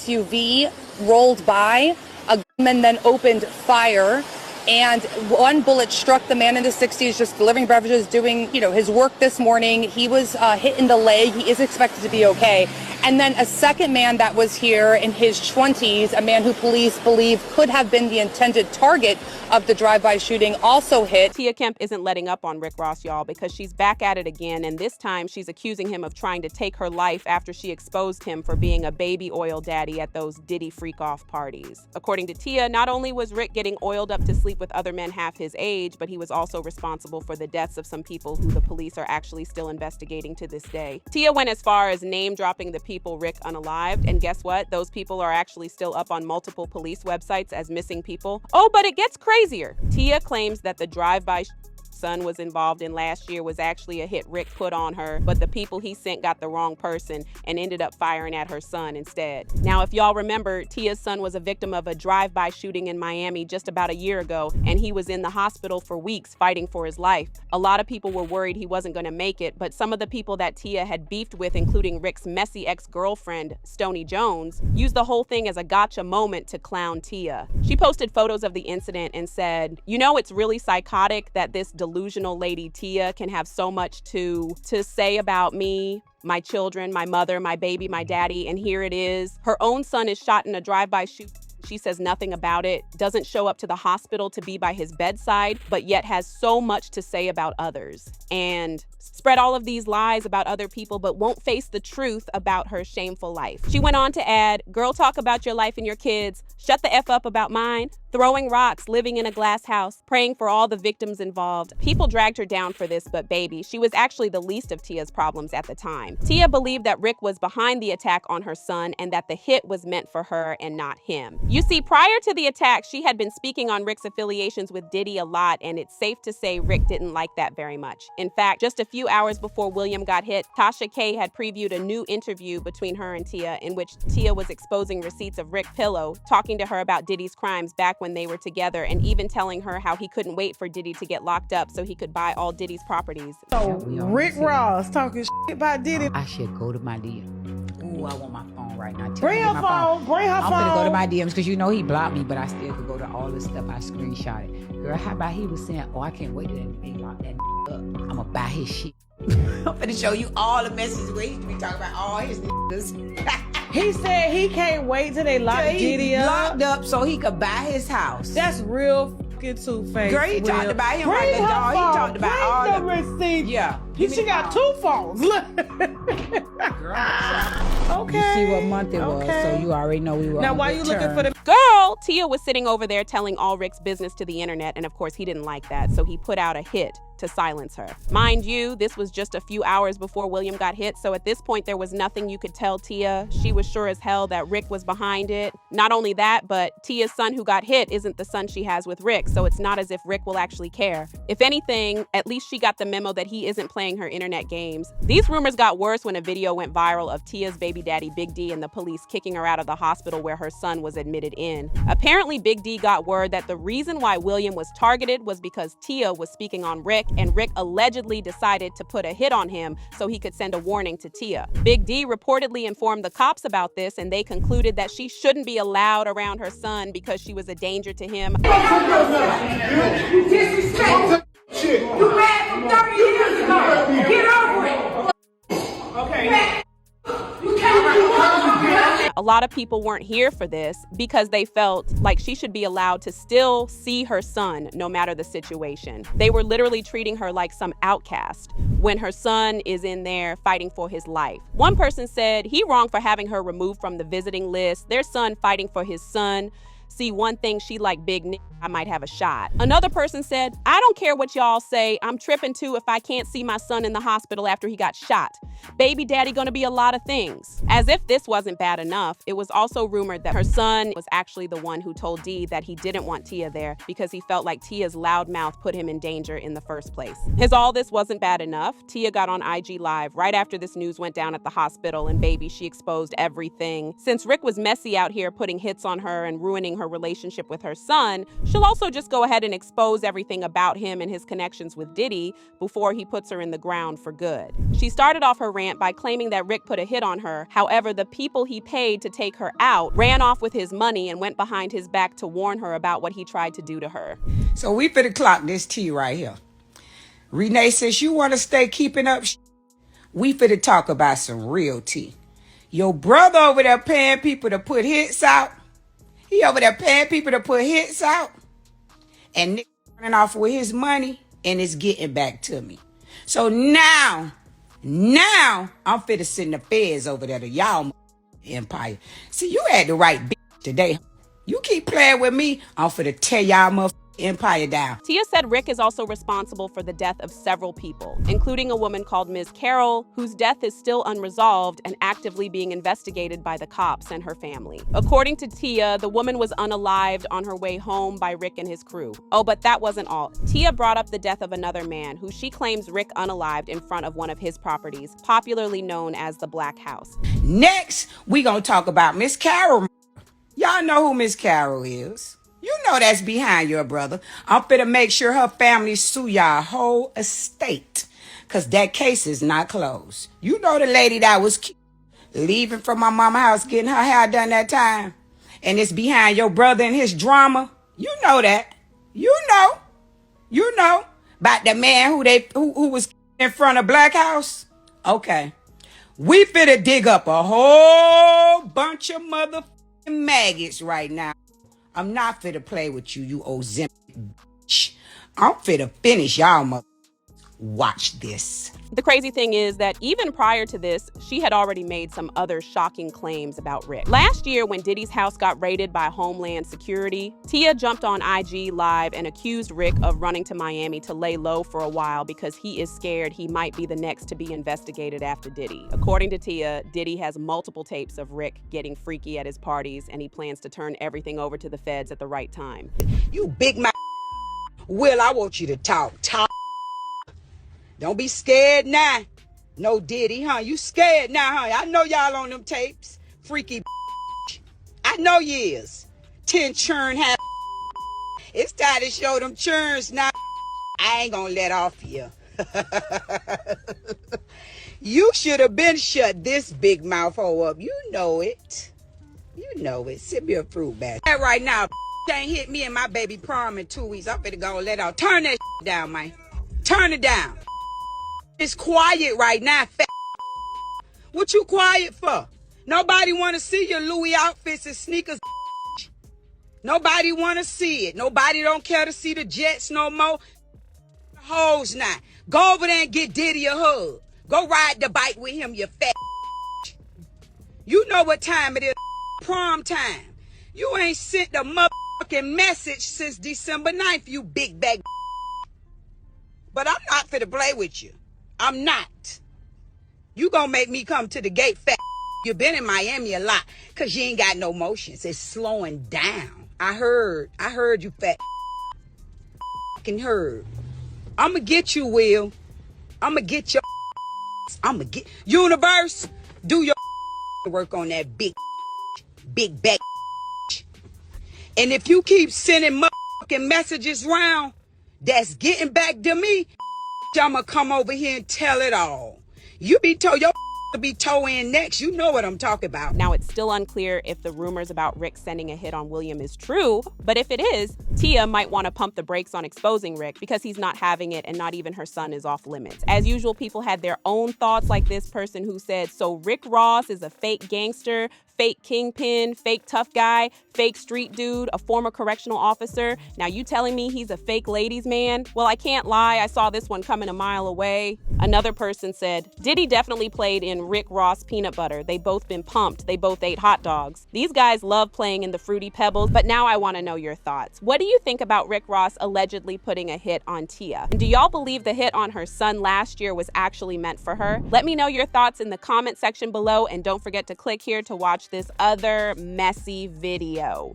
SUV rolled by. A gunman then opened fire, and one bullet struck the man in his 60s, just delivering beverages, doing, his work this morning. He was hit in the leg. He is expected to be okay. And then a second man that was here in his 20s, a man who police believe could have been the intended target of the drive-by shooting, also hit. Tia Kemp isn't letting up on Rick Ross, y'all, because she's back at it again, and this time she's accusing him of trying to take her life after she exposed him for being a baby oil daddy at those Diddy freak-off parties. According to Tia, not only was Rick getting oiled up to sleep with other men half his age, but he was also responsible for the deaths of some people who the police are actually still investigating to this day. Tia went as far as name-dropping the people Rick unalived, and guess what? Those people are actually still up on multiple police websites as missing people. Oh, but it gets crazier. Tia claims that the drive-by son was involved in last year was actually a hit Rick put on her, but the people he sent got the wrong person and ended up firing at her son instead. Now, if y'all remember, Tia's son was a victim of a drive-by shooting in Miami just about a year ago, and he was in the hospital for weeks fighting for his life. A lot of people were worried he wasn't going to make it, but some of the people that Tia had beefed with, including Rick's messy ex-girlfriend, Stoney Jones, used the whole thing as a gotcha moment to clown Tia. She posted photos of the incident and said, it's really psychotic that this delusional lady Tia can have so much to say about me, my children, my mother, my baby, my daddy, and here it is. Her own son is shot in a drive-by shooting. She says nothing about it, doesn't show up to the hospital to be by his bedside, but yet has so much to say about others. And spread all of these lies about other people, but won't face the truth about her shameful life. She went on to add, girl, talk about your life and your kids. Shut the F up about mine. Throwing rocks, living in a glass house, praying for all the victims involved. People dragged her down for this, but baby, she was actually the least of Tia's problems at the time. Tia believed that Rick was behind the attack on her son and that the hit was meant for her and not him. You see, prior to the attack, she had been speaking on Rick's affiliations with Diddy a lot, and it's safe to say Rick didn't like that very much. In fact, just a few hours before William got hit, Tasha K had previewed a new interview between her and Tia in which Tia was exposing receipts of Rick Pillow, talking to her about Diddy's crimes back when they were together, and even telling her how he couldn't wait for Diddy to get locked up so he could buy all Diddy's properties. So Rick Ross talking shit about Diddy. I should go to my DM. Ooh, I want my phone right now. Bring her phone. Bring her phone. I'm gonna go to my DMs because he blocked me, but I still could go to all this stuff I screenshotted. Girl, how about he was saying, I can't wait till they lock that up. I'm gonna buy his shit. I'm gonna show you all the messages where he used to be talking about all his niggas. He said he can't wait till they lock Diddy up. Locked up so he could buy his house. That's real fucking two-faced. Girl, he talked about him like a dog. He talked about all the receipts. Yeah. She got two phones. Look. Okay. You see what month it was, so you already know we were. Now, why you looking for the girl? Tia was sitting over there telling all Rick's business to the internet, and of course he didn't like that, so he put out a hit to silence her. Mind you, this was just a few hours before William got hit, so at this point there was nothing you could tell Tia. She was sure as hell that Rick was behind it. Not only that, but Tia's son who got hit isn't the son she has with Rick, so it's not as if Rick will actually care. If anything, at least she got the memo that he isn't playing her internet games. These rumors got worse when a video went viral of Tia's baby daddy Big D and the police kicking her out of the hospital where her son was admitted in. Apparently Big D got word that the reason why William was targeted was because Tia was speaking on Rick, and Rick allegedly decided to put a hit on him so he could send a warning to Tia. Big D reportedly informed the cops about this, and they concluded that she shouldn't be allowed around her son because she was a danger to him. You disrespect. You mad from 30 years ago. Get over it. Okay. A lot of people weren't here for this because they felt like she should be allowed to still see her son no matter the situation. They were literally treating her like some outcast when her son is in there fighting for his life. One person said he wrong for having her removed from the visiting list, their son fighting for his son. See, one thing, she like big nigga, I might have a shot. Another person said, I don't care what y'all say, I'm tripping too if I can't see my son in the hospital after he got shot. Baby daddy gonna be a lot of things. As if this wasn't bad enough, it was also rumored that her son was actually the one who told Dee that he didn't want Tia there because he felt like Tia's loud mouth put him in danger in the first place. As all this wasn't bad enough, Tia got on IG Live right after this news went down at the hospital, and baby, she exposed everything. Since Rick was messy out here putting hits on her and ruining her relationship with her son, she'll also just go ahead and expose everything about him and his connections with Diddy before he puts her in the ground for good. She started off her rant by claiming that Rick put a hit on her. However, the people he paid to take her out ran off with his money and went behind his back to warn her about what he tried to do to her. So we finna clock this tea right here. Renee says you want to stay keeping up. We finna talk about some real tea. Your brother over there paying people to put hits out. He over there paying people to put hits out. And Nick running off with his money and it's getting back to me. So now I'm finna send the feds over there to y'all empire. See, you had the right bitch today. You keep playing with me, I'm finna tear y'all motherfucking empire down. Tia said Rick is also responsible for the death of several people, including a woman called Ms. Carroll, whose death is still unresolved and actively being investigated by the cops and her family. According to Tia, the woman was unalived on her way home by Rick and his crew. Oh, but that wasn't all. Tia brought up the death of another man who she claims Rick unalived in front of one of his properties, popularly known as the Black House. Next, we gonna talk about Miss Carroll. Y'all know who Miss Carroll is. You know that's behind your brother. I'm finna make sure her family sue y'all whole estate. Cause that case is not closed. You know the lady that was leaving from my mama's house getting her hair done that time. And it's behind your brother and his drama. You know that. You know. About the man who was in front of Black House. Okay. We finna dig up a whole bunch of motherfucking maggots right now. I'm not finna play with you, you old Zim bitch. I'm finna finish y'all mother. Watch this. The crazy thing is that even prior to this, she had already made some other shocking claims about Rick. Last year, when Diddy's house got raided by Homeland Security, Tia jumped on IG Live and accused Rick of running to Miami to lay low for a while because he is scared he might be the next to be investigated after Diddy. According to Tia, Diddy has multiple tapes of Rick getting freaky at his parties, and he plans to turn everything over to the feds at the right time. You big mouth. Will, I want you to talk. Don't be scared now. No Diddy, huh? You scared now, huh? I know y'all on them tapes. Freaky I know you is. 10 churn have. It's time to show them churns now. I ain't gonna let off you. You should have been shut this big mouth hole up. You know it. Sip me a fruit basket. Right now, ain't hit me and my baby prom in 2 weeks. I'm finna go let off. Turn that down, man. Turn it down. It's quiet right now, fat. What you quiet for? Nobody want to see your Louis outfits and sneakers. Nobody want to see it. Nobody don't care to see the Jets no more. Hoes now. Go over there and get Diddy a hug. Go ride the bike with him, you fat. You know what time it is. Prom time. You ain't sent a motherfucking message since December 9th, you big bag. But I'm not finna play with you. I'm not. You gonna make me come to the gate, fat. You been in Miami a lot, cause you ain't got no motions. It's slowing down. I heard you, fat. Fucking heard. I'ma get you, Will. I'ma get your. I'ma get Universe. Do your work on that big back. And if you keep sending motherfucking messages round, that's getting back to me. I'ma come over here and tell it all. You be told your to be toe in next. You know what I'm talking about. Now, it's still unclear if the rumors about Rick sending a hit on William is true, but if it is, Tia might want to pump the brakes on exposing Rick because he's not having it and not even her son is off limits. As usual, people had their own thoughts, like this person who said, so Rick Ross is a fake gangster, fake kingpin, fake tough guy, fake street dude, a former correctional officer. Now you telling me he's a fake ladies man? Well, I can't lie, I saw this one coming a mile away. Another person said, Diddy definitely played in Rick Ross Peanut Butter. They both been pumped. They both ate hot dogs. These guys love playing in the Fruity Pebbles, but now I want to know your thoughts. What do you think about Rick Ross allegedly putting a hit on Tia? And do y'all believe the hit on her son last year was actually meant for her? Let me know your thoughts in the comment section below, and don't forget to click here to watch this other messy video.